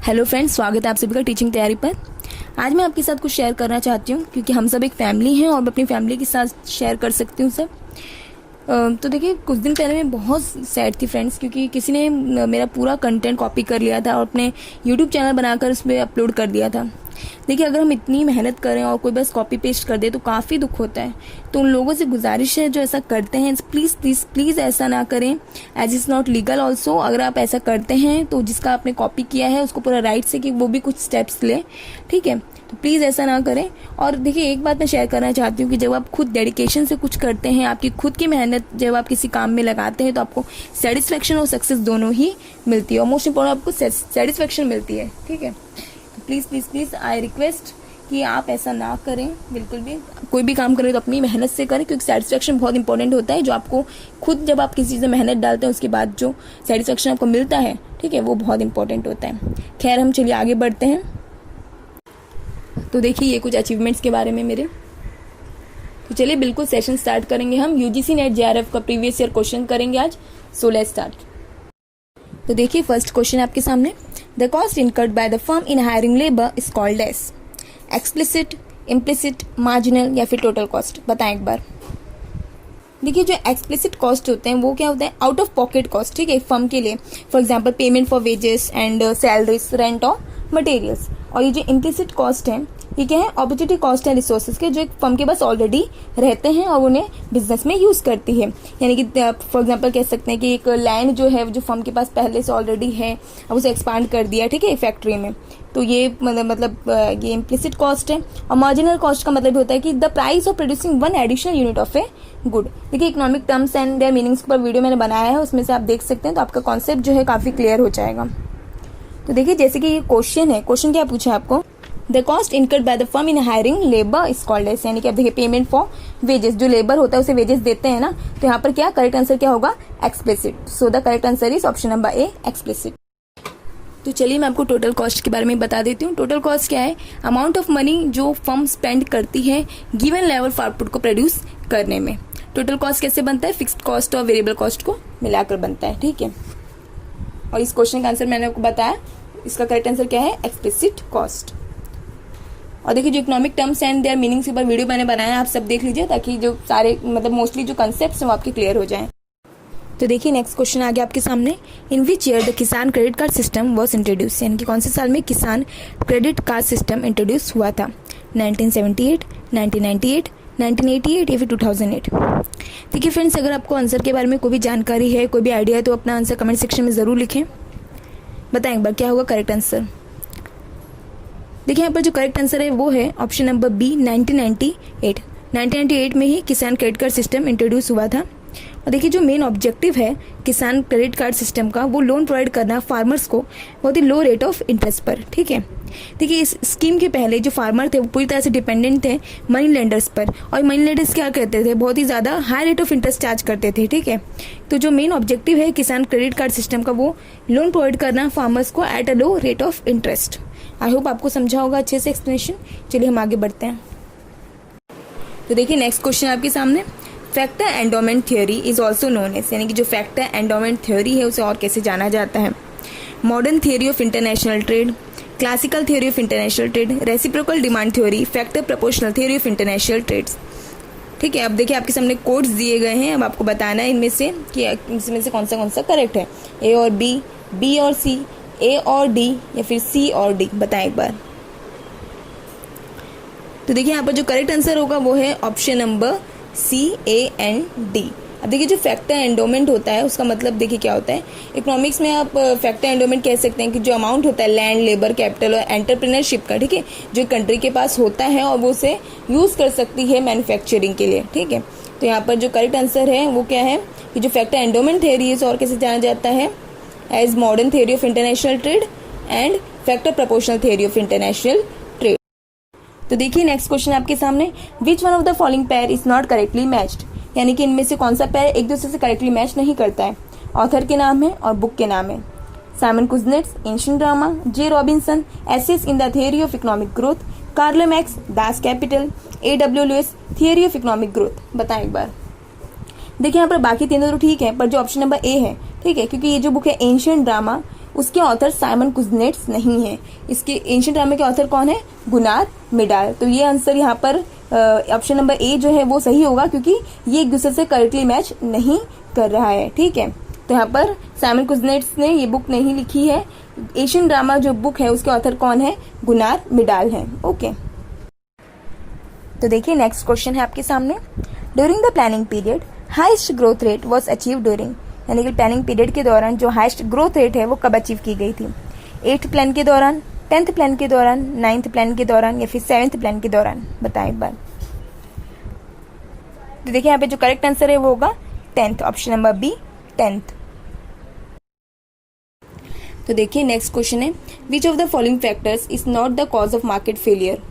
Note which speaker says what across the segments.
Speaker 1: Hello friends, स्वागत है आप सभी का टीचिंग तैयारी पर। आज मैं आपके साथ कुछ शेयर करना चाहती हूँ क्योंकि हम सब एक फैमिली हैं और मैं अपनी फैमिली के साथ शेयर कर सकती हूँ सब। तो देखिए, कुछ दिन पहले मैं बहुत सैड थी फ्रेंड्स, क्योंकि किसी ने मेरा पूरा कंटेंट कॉपी कर लिया था और अपने यूट्यूब चैनल बनाकर उस पर अपलोड कर दिया था। देखिए, अगर हम इतनी मेहनत करें और कोई बस कॉपी पेस्ट कर दे तो काफ़ी दुख होता है। तो उन लोगों से गुजारिश है जो ऐसा करते हैं, प्लीज़ प्लीज़ प्लीज़ ऐसा ना करें, as is not legal also. अगर आप ऐसा करते हैं तो जिसका आपने कॉपी किया है उसको पूरा राइट से कि वो भी कुछ स्टेप्स ले, ठीक है। तो प्लीज़ ऐसा ना करें। और देखिए, एक बात मैं शेयर करना चाहती हूँ कि जब आप खुद डेडिकेशन से कुछ करते हैं, आपकी खुद की मेहनत जब आप किसी काम में लगाते हैं तो आपको सेटिस्फेक्शन और सक्सेस दोनों ही मिलती है, और मोस्ट इम्पोर्टेंट आपको सेटिस्फेक्शन मिलती है, ठीक है। तो please please please I request कि आप ऐसा ना करें। बिल्कुल भी कोई भी काम करें तो अपनी मेहनत से करें, क्योंकि सेटिस्फेक्शन बहुत इंपॉर्टेंट होता है। जो आपको खुद जब आप किसी चीज़ में मेहनत डालते हैं उसके बाद जो सेटिस्फेक्शन आपको मिलता है, ठीक है, वो बहुत इंपॉर्टेंट होता है। खैर, हम चलिए आगे बढ़ते हैं। तो देखिए, ये कुछ अचीवमेंट्स के बारे में मेरे। तो चलिए बिल्कुल सेशन स्टार्ट करेंगे। हम यूजीसी नेट जेआरएफ का प्रीवियस ईयर क्वेश्चन करेंगे आज। So let's start. तो देखिए, फर्स्ट क्वेश्चन आपके सामने। The cost incurred by the firm in hiring labour is called as explicit, implicit, marginal या फिर टोटल कॉस्ट। बताएं एक बार। देखिए, जो एक्सप्लिसिट कॉस्ट होते हैं वो क्या होता है? आउट ऑफ पॉकेट कॉस्ट, ठीक है, फर्म के लिए। For example payment for wages and salaries, rent और मटेरियल्स। और ये जो इम्प्लिसिट कॉस्ट है, ये क्या है? ऑपर्चुनिटी कॉस्ट है रिसोर्सेज के, जो एक फर्म के पास ऑलरेडी रहते हैं और उन्हें बिजनेस में यूज करती है। यानी कि फॉर एग्जांपल कह सकते हैं कि एक लैंड जो है, जो फर्म के पास पहले से ऑलरेडी है, अब उसे एक्सपांड कर दिया, ठीक है, फैक्ट्री में। तो ये मतलब ये इम्प्लिसिट कॉस्ट है। और मार्जिनल कॉस्ट का मतलब होता है कि the price of producing one additional unit of a good. देखिए, economic terms and their meanings पर वीडियो मैंने बनाया है, उसमें से आप देख सकते हैं, तो आपका कॉन्सेप्ट जो है काफी क्लियर हो जाएगा। तो देखिए, जैसे कि ये क्वेश्चन है, क्वेश्चन क्या पूछा है आपको? The cost incurred by the firm in hiring labour is called as, यानी कि आप देखिए पेमेंट फॉर वेजेस, जो लेबर होता है उसे वेजेस देते हैं ना, तो यहाँ पर क्या करेक्ट आंसर क्या होगा? Explicit. So the correct answer is option number A, explicit. तो चलिए मैं आपको टोटल कॉस्ट के बारे में बता देती हूँ। टोटल कॉस्ट क्या है? अमाउंट ऑफ मनी जो फर्म स्पेंड करती है गिवन लेवल ऑफ आउटपुट को प्रोड्यूस करने में। टोटल कॉस्ट कैसे बनता है? फिक्स्ड कॉस्ट और वेरिएबल कॉस्ट को मिलाकर बनता है, ठीक है। और इस क्वेश्चन का आंसर मैंने आपको बताया, इसका करेक्ट आंसर क्या है? Explicit cost. और देखिए, जो economic terms and their meanings के ऊपर वीडियो मैंने बनाया, आप सब देख लीजिए, ताकि जो सारे मतलब मोस्टली जो कंसेप्ट्स हैं वो आपके क्लियर हो जाएं। तो देखिए, नेक्स्ट क्वेश्चन आ गया आपके सामने। इन विच ईयर द किसान credit card system was introduce, यानी कि कौन से साल में किसान क्रेडिट कार्ड सिस्टम इंट्रोड्यूस हुआ था? 1978, 1998, 1988 या फिर 2008। देखिए फ्रेंड्स, अगर आपको आंसर के बारे में कोई भी जानकारी है, कोई भी आइडिया है, तो अपना आंसर कमेंट सेक्शन में ज़रूर लिखें। बताएं एक बार क्या होगा करेक्ट आंसर। देखिए, यहाँ पर जो करेक्ट आंसर है वो है ऑप्शन नंबर बी, 1998। 1998 में ही किसान क्रेडिट कार्ड सिस्टम इंट्रोड्यूस हुआ था। और देखिए, जो मेन ऑब्जेक्टिव है किसान क्रेडिट कार्ड सिस्टम का, वो लोन प्रोवाइड करना फार्मर्स को बहुत ही लो रेट ऑफ इंटरेस्ट पर, ठीक है। देखिए, इस स्कीम के पहले जो फार्मर थे वो पूरी तरह से डिपेंडेंट थे मनी लेंडर्स पर, और मनी लेंडर्स क्या करते थे? बहुत ही ज़्यादा high rate of interest charge करते थे, ठीक है। तो जो मेन ऑब्जेक्टिव है किसान क्रेडिट कार्ड सिस्टम का, वो लोन प्रोवाइड करना फार्मर्स को at a low rate of interest. I hope आपको समझा होगा अच्छे से एक्सप्लेनेशन। चलिए हम आगे बढ़ते हैं। तो देखिए, नेक्स्ट क्वेश्चन आपके सामने। Factor endowment theory is also known as, यानी कि जो फैक्टर एंडोमेंट थ्योरी है उसे और कैसे जाना जाता है? Modern theory of international trade, classical theory of international trade, reciprocal demand theory, factor proportional theory of international trades, ठीक है। अब देखिए, आपके सामने कोड्स दिए गए हैं, अब आपको बताना है इनमें से कि इसमें से कौन सा करेक्ट है। ए और बी, बी और सी, ए और डी या फिर सी और डी। बताएं एक बार। तो देखिए, यहाँ पर जो करेक्ट आंसर होगा वो है option number C, A and D. अब देखिए, जो फैक्टर एंडोमेंट होता है उसका मतलब देखिए क्या होता है। इकोनॉमिक्स में आप फैक्टर एंडोमेंट कह सकते हैं कि जो अमाउंट होता है लैंड, लेबर, कैपिटल और एंटरप्रेन्योरशिप का, ठीक है, जो कंट्री के पास होता है और वो उसे यूज कर सकती है मैन्युफैक्चरिंग के लिए, ठीक है। तो यहाँ पर जो करेक्ट आंसर है वो क्या है कि जो फैक्टर एंडोमेंट थ्योरी है और कैसे जाना जाता है? As modern theory of international trade and factor proportional theory of international trade. तो देखिए, नेक्स्ट क्वेश्चन आपके सामने। Which one of the following pair is not correctly matched, यानी कि इनमें से कौन सा पेयर एक दूसरे से करेक्टली मैच नहीं करता है? ऑथर के नाम है और बुक के नाम है। Simon Kuznets, ancient drama, J Robinson, essays in the theory of economic growth, Karl Marx, Das Kapital, A.W. Lewis, theory of economic growth. बताएं एक बार। देखिए, यहाँ पर बाकी तीनों तो ठीक है, पर जो ऑप्शन नंबर ए है, ठीक है, क्योंकि ये जो बुक है एंशिएंट ड्रामा, उसके ऑथर साइमन कुजनेट्स नहीं है। इसके एंशिएंट ड्रामा के ऑथर कौन है? गुनार मिडाल। तो ये आंसर यहाँ पर ऑप्शन नंबर ए जो है वो सही होगा, क्योंकि ये एक दूसरे से करेक्टली मैच नहीं कर रहा है। ठीक है, तो यहाँ पर साइमन कुजनेट्स ने ये बुक नहीं लिखी है। एशियन ड्रामा जो बुक है उसके ऑथर कौन है? गुनार मिडाल है। ओके, तो देखिए नेक्स्ट क्वेश्चन है आपके सामने। During the planning period highest growth rate was achieve during, यानी कि प्लानिंग पीरियड के दौरान जो हाईएस्ट ग्रोथ रेट है वो कब अचीव की गई थी? 8th प्लान के दौरान, 10th प्लान के दौरान, 9th प्लान के दौरान या फिर 7th प्लान के दौरान? बताएं एक बार। तो देखिए यहाँ पे जो करेक्ट आंसर है वो होगा 10th, option number B 10th। तो देखिए नेक्स्ट क्वेश्चन है, which of the following factors is not the cause of market failure,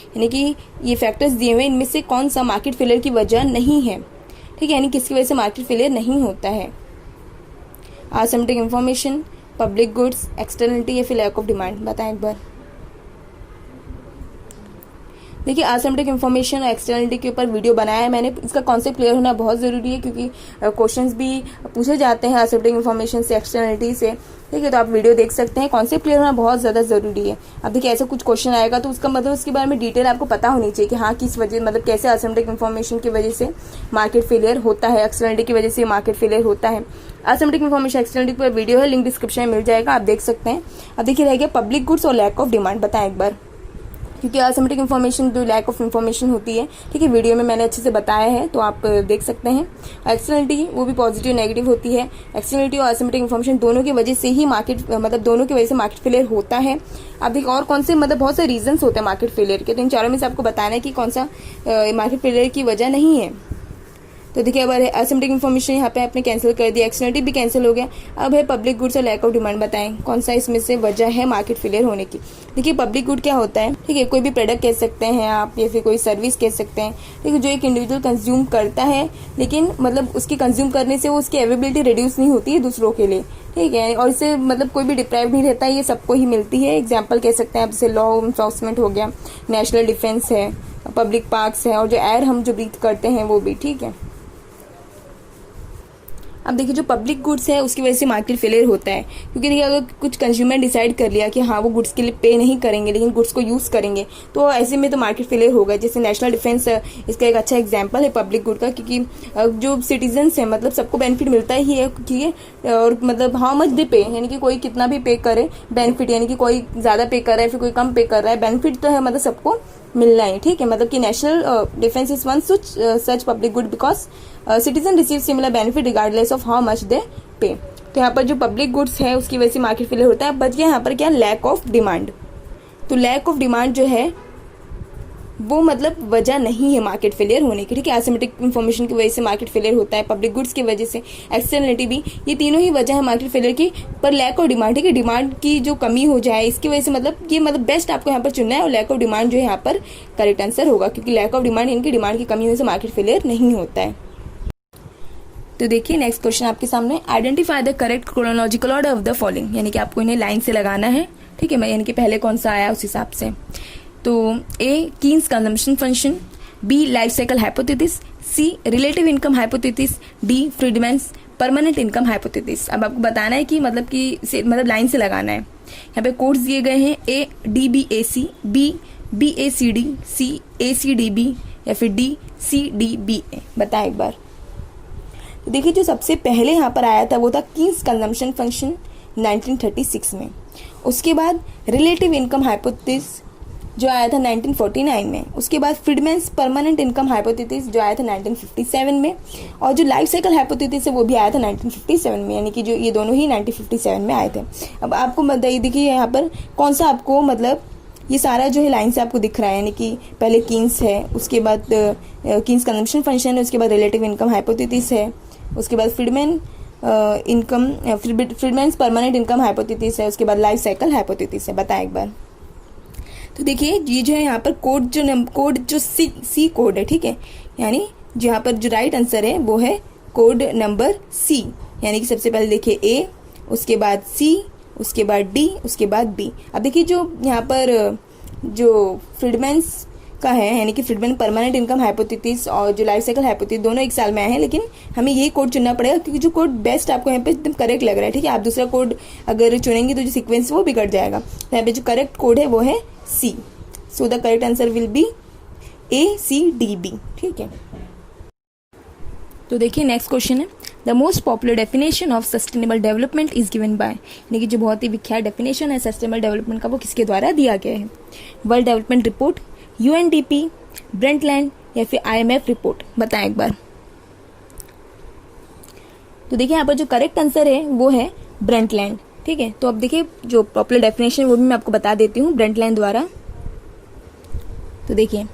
Speaker 1: यानी कि ये फैक्टर्स दिए हुए इनमें से कौन सा मार्केट फेलियर की वजह नहीं है? ठीक है, यानी किसकी वजह से मार्केट फेलियर नहीं होता है? Asymptotic information, public goods, externality या फिर लैक ऑफ डिमांड? बताएं एक बार। देखिए असिम्प्टोटिक इंफॉर्मेशन और एक्सटर्नलिटी के ऊपर वीडियो बनाया है मैंने। इसका कॉन्सेप्ट क्लियर होना बहुत ज़रूरी है, क्योंकि क्वेश्चंस भी पूछे जाते हैं असिम्प्टोटिक इंफॉर्मेशन से, एक्सटर्नलिटी से। ठीक है, तो आप वीडियो देख सकते हैं। कॉन्सेप्ट क्लियर होना बहुत ज़्यादा ज़रूरी है। अब देखिए ऐसा कुछ क्वेश्चन आएगा तो उसका मतलब उसके बारे में डिटेल आपको पता होनी चाहिए कि हाँ किस वजह, मतलब कैसे असिम्प्टोटिक इंफॉर्मेशन की वजह से मार्केट फेलियर होता है, एक्सटर्नलिटी की वजह से मार्केट फेलियर होता है। असिम्प्टोटिक इंफॉर्मेशन एक्सटर्नलिटी पर वीडियो है, लिंक डिस्क्रिप्शन में मिल जाएगा, आप देख सकते हैं। अब देखिए रह गया पब्लिक गुड्स और लैक ऑफ डिमांड। बताएं एक बार, क्योंकि असिम्प्टोटिक इंफॉर्मेशन जो लैक ऑफ इंफॉर्मेशन होती है, ठीक है, वीडियो में मैंने अच्छे से बताया है तो आप देख सकते हैं। एक्सटर्नलिटी वो भी पॉजिटिव नेगेटिव होती है। एक्सटर्नलिटी और असिम्प्टोटिक इंफॉर्मेशन दोनों की वजह से ही मार्केट, मतलब दोनों की वजह से मार्केट फेलियर होता है। अब देखिए और कौन से, मतलब बहुत से रीजंस होते हैं मार्केट फेलियर के, तो इन चारों में से आपको बताना है कि कौन सा मार्केट फेलियर की वजह नहीं है। तो देखिए अब असिम्प्टोटिक इंफॉर्मेशन यहाँ पे आपने कैंसिल कर दिया, एक्सटर्नलिटी भी कैंसिल हो गया। अब है पब्लिक गुड्स और लैक ऑफ डिमांड। बताएं कौन सा इसमें से वजह है मार्केट फेलियर होने की? देखिए पब्लिक गुड क्या होता है? ठीक है, कोई भी प्रोडक्ट कह सकते हैं आप या फिर कोई सर्विस कह सकते हैं, ठीक है, जो एक इंडिविजुअल कंज्यूम करता है, लेकिन मतलब उसकी कंज्यूम करने से वो उसकी अवेलेबिलिटी रिड्यूस नहीं होती है दूसरों के लिए। ठीक है, और इससे मतलब कोई भी डिप्राइव नहीं रहता है, ये सबको ही मिलती है। एग्जाम्पल कह सकते हैं आप, जैसे लॉ एनफोर्समेंट हो गया, नेशनल डिफेंस है, पब्लिक पार्क्स है, और जो एयर हम जो ब्रीथ करते हैं वो भी। ठीक है, अब देखिए जो पब्लिक गुड्स है उसकी वजह से मार्केट फेलियर होता है, क्योंकि देखिए अगर कुछ कंज्यूमर डिसाइड कर लिया कि हाँ वो गुड्स के लिए पे नहीं करेंगे लेकिन गुड्स को यूज़ करेंगे, तो ऐसे में तो मार्केट फेलियर होगा। जैसे नेशनल डिफेंस इसका एक अच्छा एग्जांपल है पब्लिक गुड का, क्योंकि जो सिटीजन्स हैं मतलब सबको बेनिफिट मिलता ही है, ठीक है, और मतलब हाउ मच दे पे, यानी कि कोई कितना भी पे करे बेनिफिट, यानी कि कोई ज़्यादा पे कर रहा है फिर कोई कम पे कर रहा है, बेनिफिट तो है मतलब सबको मिलना है। ठीक है, मतलब कि national defence is one such public good because citizen receive similar benefit regardless of how much they पे। तो यहाँ पर जो पब्लिक गुड्स है उसकी वजह से मार्केट फेलियर होता है। बच गया यहाँ पर क्या? Lack of demand. तो लैक ऑफ डिमांड जो है वो मतलब वजह नहीं है मार्केट फेलियर होने की। ठीक है, एसिम्प्टोटिक इंफॉर्मेशन की वजह से मार्केट फेलियर होता है, पब्लिक गुड्स की वजह से, एक्सटर्नलिटी भी, ये तीनों ही वजह है मार्केट फेलियर की। पर लैक ऑफ डिमांड, ठीक है, डिमांड की जो कमी हो जाए इसकी वजह से, मतलब ये मतलब बेस्ट आपको यहाँ पर चुनना है, और लैक ऑफ डिमांड जो है यहाँ पर करेक्ट आंसर होगा, क्योंकि लैक ऑफ डिमांड, इनकी डिमांड की कमी होने से मार्केट फेलियर नहीं होता है। तो देखिए नेक्स्ट क्वेश्चन आपके सामने, identify the correct chronological order of the following, यानी कि आपको इन्हें लाइन से लगाना है। ठीक है, यानी कि पहले कौन सा आया उस हिसाब से। तो A Keynes consumption function, B life cycle hypothesis, C relative income hypothesis, D Friedman's permanent income hypothesis. अब आपको बताना है कि मतलब लाइन से लगाना है। यहाँ पे कोड्स दिए गए हैं, A D B A C, B B A C D, C A C D B या फिर D C D B A. बताएं एक बार। तो देखिए जो सबसे पहले यहाँ पर आया था वो था कीन्स कंजम्पशन फंक्शन 1936 में। उसके बाद रिलेटिव इनकम हाइपोथेसिस जो आया था 1949 में। उसके बाद फ्रीडमैन्स परमानेंट इनकम हाइपोथेसिस जो आया था 1957 में, और जो लाइफ साइकिल हाइपोथेसिस है वो भी आया था 1957 में, यानी कि जो ये दोनों ही 1957 में आए थे। अब आपको बताइए, देखिए यहाँ पर कौन सा आपको मतलब ये सारा जो है लाइन से आपको दिख रहा है, यानी कि पहले कीन्स है, उसके बाद कीन्स कंजम्पशन फंक्शन है, उसके बाद रिलेटिव इनकम हाइपोथेसिस है, उसके बाद फ्रीडमैन्स परमानेंट इनकम हाइपोथेसिस है, उसके बाद लाइफ साइकिल हाइपोथेसिस है। बताएं एक बार। तो देखिए ये जो है यहाँ पर कोड जो सी कोड है, ठीक है, यानी यहाँ पर जो राइट आंसर है वो है कोड नंबर सी, यानी कि सबसे पहले देखिए ए, उसके बाद सी, उसके बाद डी, उसके बाद बी। अब देखिए जो यहाँ पर जो फ्रीडमैन्स का है, यानी कि फ्रीडमैन परमानेंट इनकम हाइपोथेसिस और जो लाइफ साइकिल हाइपोथेसिस दोनों एक साल में आए हैं, लेकिन हमें ये कोड चुनना पड़ेगा क्योंकि जो कोड बेस्ट आपको यहाँ पे एकदम करेक्ट लग रहा है, ठीक है। आप दूसरा कोड अगर चुनेंगे तो जो सीक्वेंस वो बिगड़ जाएगा। तो यहाँ पे जो करेक्ट कोड है वो है C. So the correct answer will be ACDB, ठीक है। तो देखिए नेक्स्ट क्वेश्चन है, the most popular definition of sustainable development is given by, यानी कि जो बहुत ही विख्यात डेफिनेशन है सस्टेनेबल डेवलपमेंट का वो किसके द्वारा दिया गया है? वर्ल्ड डेवलपमेंट रिपोर्ट, UNDP, ब्रेंटलैंड या फिर IMF रिपोर्ट? बताएं एक बार। तो देखिए यहाँ पर जो करेक्ट आंसर है वो है ब्रेंटलैंड, ठीक है। तो अब देखिए जो पॉपुलर डेफिनेशन वो भी मैं आपको बता देती हूँ ब्रेंटलैंड द्वारा। तो देखिए,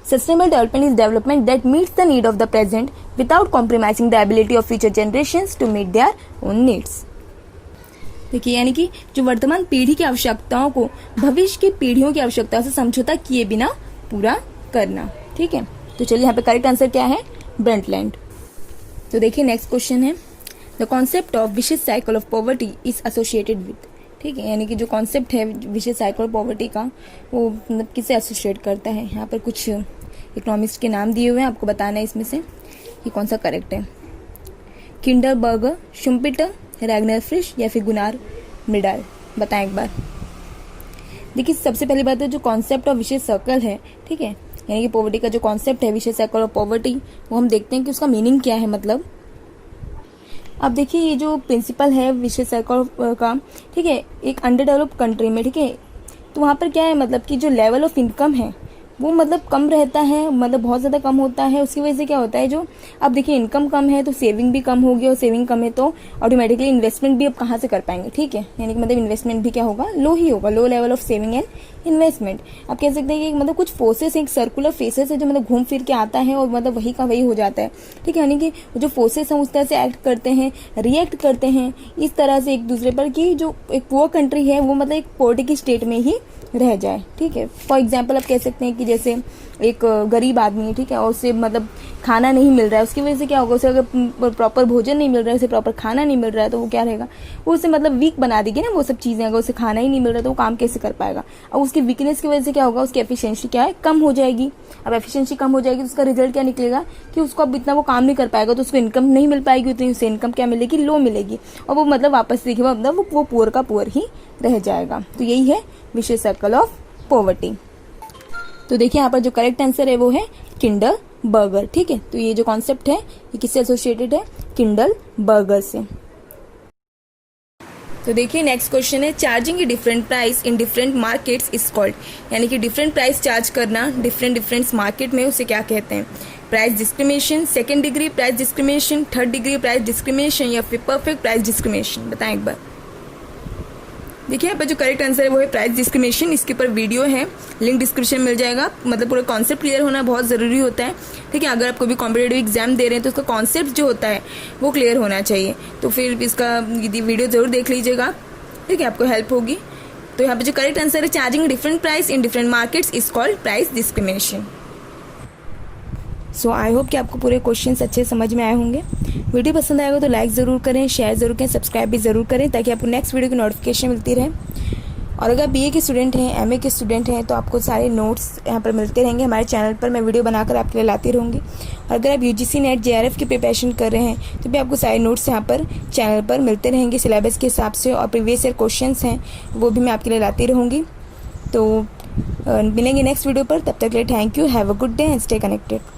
Speaker 1: sustainable development is development that meets the need of the present without compromising the ability of future generations to meet their own needs. देखिए, यानी कि जो वर्तमान पीढ़ी की आवश्यकताओं को भविष्य की पीढ़ियों की आवश्यकताओं से समझौता किए बिना पूरा करना, ठीक है। तो चलिए यहाँ पे करेक्ट आंसर क्या है? ब्रेंटलैंड। तो देखिए नेक्स्ट क्वेश्चन है, the concept of vicious cycle of poverty is associated with, ठीक है। यानी कि जो कॉन्सेप्ट है विशियस साइकिल ऑफ पॉवर्टी का वो मतलब किससे एसोसिएट करता है? यहाँ पर कुछ इकोनॉमिस्ट के नाम दिए हुए हैं, आपको बताना है इसमें से कि कौन सा करेक्ट है। किंडरबर्गर, शुम्पिटर, रैगनर फ्रिश या फिर गुनार मिडाल? बताएं एक बार। देखिए सबसे पहली बात है जो कॉन्सेप्ट ऑफ विशेष सर्कल है, ठीक है, यानी कि पॉवर्टी का जो कॉन्सेप्ट है विशेष सर्कल ऑफ पॉवर्टी, वो हम देखते हैं कि उसका मीनिंग क्या है। मतलब अब देखिए ये जो प्रिंसिपल है विशेष सर्कल का, ठीक है, एक अंडर डेवलप्ड कंट्री में, ठीक है, तो वहाँ पर क्या है मतलब कि जो लेवल ऑफ इनकम है वो मतलब कम रहता है, मतलब बहुत ज़्यादा कम होता है। उसकी वजह से क्या होता है, जो अब देखिए इनकम कम है तो सेविंग भी कम होगी, और सेविंग कम है तो ऑटोमेटिकली इन्वेस्टमेंट भी अब कहाँ से कर पाएंगे, ठीक है। यानी कि मतलब इन्वेस्टमेंट भी क्या होगा, लो ही होगा, low level of saving and investment. आप कह सकते हैं कि मतलब कुछ फोर्सेस, एक सर्कुलर फेसेस है जो मतलब घूम फिर के आता है और मतलब वही का वही हो जाता है, ठीक है। यानी कि जो फोर्सेस हैं उस तरह से एक्ट करते हैं, रिएक्ट करते हैं इस तरह से एक दूसरे पर कि जो एक पुअर कंट्री है वो मतलब एक पॉवर्टी की स्टेट में ही रह जाए, ठीक है। फॉर एग्जाम्पल आप कह सकते हैं कि जैसे एक गरीब आदमी है, ठीक है, और उसे मतलब खाना नहीं मिल रहा है, उसकी वजह से क्या होगा, उसे अगर प्रॉपर भोजन नहीं मिल रहा है, उसे प्रॉपर खाना नहीं मिल रहा है, तो वो क्या रहेगा, वो उसे मतलब वीक बना देगी ना वो सब चीज़ें। अगर उसे खाना ही नहीं मिल रहा है तो वो काम कैसे कर पाएगा। और उसकी वीकनेस की वजह से क्या होगा, उसकी एफिशिएंसी क्या है, कम हो जाएगी। अब एफिशिएंसी कम हो जाएगी तो उसका रिजल्ट क्या निकलेगा कि उसको अब इतना वो काम नहीं कर पाएगा, तो उसको इनकम नहीं मिल पाएगी, उतनी उसे इनकम क्या मिलेगी, लो मिलेगी, और वो मतलब वापस देखिए मतलब वो पुअर का पुअर ही रह जाएगा। तो यही है विशेष सर्कल ऑफ पॉवर्टी। तो देखिए यहाँ पर जो करेक्ट आंसर है वो है किंडरबर्गर, ठीक है। तो ये जो कॉन्सेप्ट है ये किससे एसोसिएटेड है, किंडरबर्गर से। तो देखिए नेक्स्ट क्वेश्चन है, charging a different price in different markets is called, यानी कि डिफरेंट प्राइस चार्ज करना डिफरेंट मार्केट में उसे क्या कहते हैं? Price discrimination, second degree price discrimination, third degree price discrimination या फिर परफेक्ट प्राइस डिस्क्रिमिनेशन? बताएं एक बार। देखिए यहाँ पर जो करेक्ट आंसर है वो है प्राइस डिस्क्रिमिनेशन। इसके ऊपर वीडियो है, लिंक डिस्क्रिप्शन मिल जाएगा। मतलब पूरा कॉन्सेप्ट क्लियर होना बहुत ज़रूरी होता है, ठीक है। अगर आप कोई भी कॉम्पिटेटिव एग्जाम दे रहे हैं तो उसका कॉन्सेप्ट जो होता है वो क्लियर होना चाहिए। तो फिर इसका वीडियो जरूर देख लीजिएगा, ठीक है, आपको हेल्प होगी। तो यहाँ पे जो करेक्ट आंसर है charging different price in different markets is called price discrimination. So I hope कि आपको पूरे क्वेश्चंस अच्छे समझ में आए होंगे। वीडियो पसंद आएगा तो लाइक ज़रूर करें, शेयर ज़रूर करें, सब्सक्राइब भी ज़रूर करें ताकि आपको नेक्स्ट वीडियो की नोटिफिकेशन मिलती रहे। और अगर BA के स्टूडेंट हैं, MA के स्टूडेंट हैं तो आपको सारे नोट्स यहाँ पर मिलते रहेंगे हमारे चैनल पर। मैं वीडियो बनाकर आपके लिए लाती रहूँगी। और अगर आप UGC नेट JRF की प्रिपरेशन कर रहे हैं तो भी आपको सारे नोट्स यहाँ पर चैनल पर मिलते रहेंगे सिलेबस के हिसाब से, और प्रीवियस ईयर क्वेश्चंस हैं वो भी मैं आपके लिए लाती रहूँगी। तो मिलेंगे नेक्स्ट वीडियो पर, तब तक के लिए thank you, have a good day and stay connected.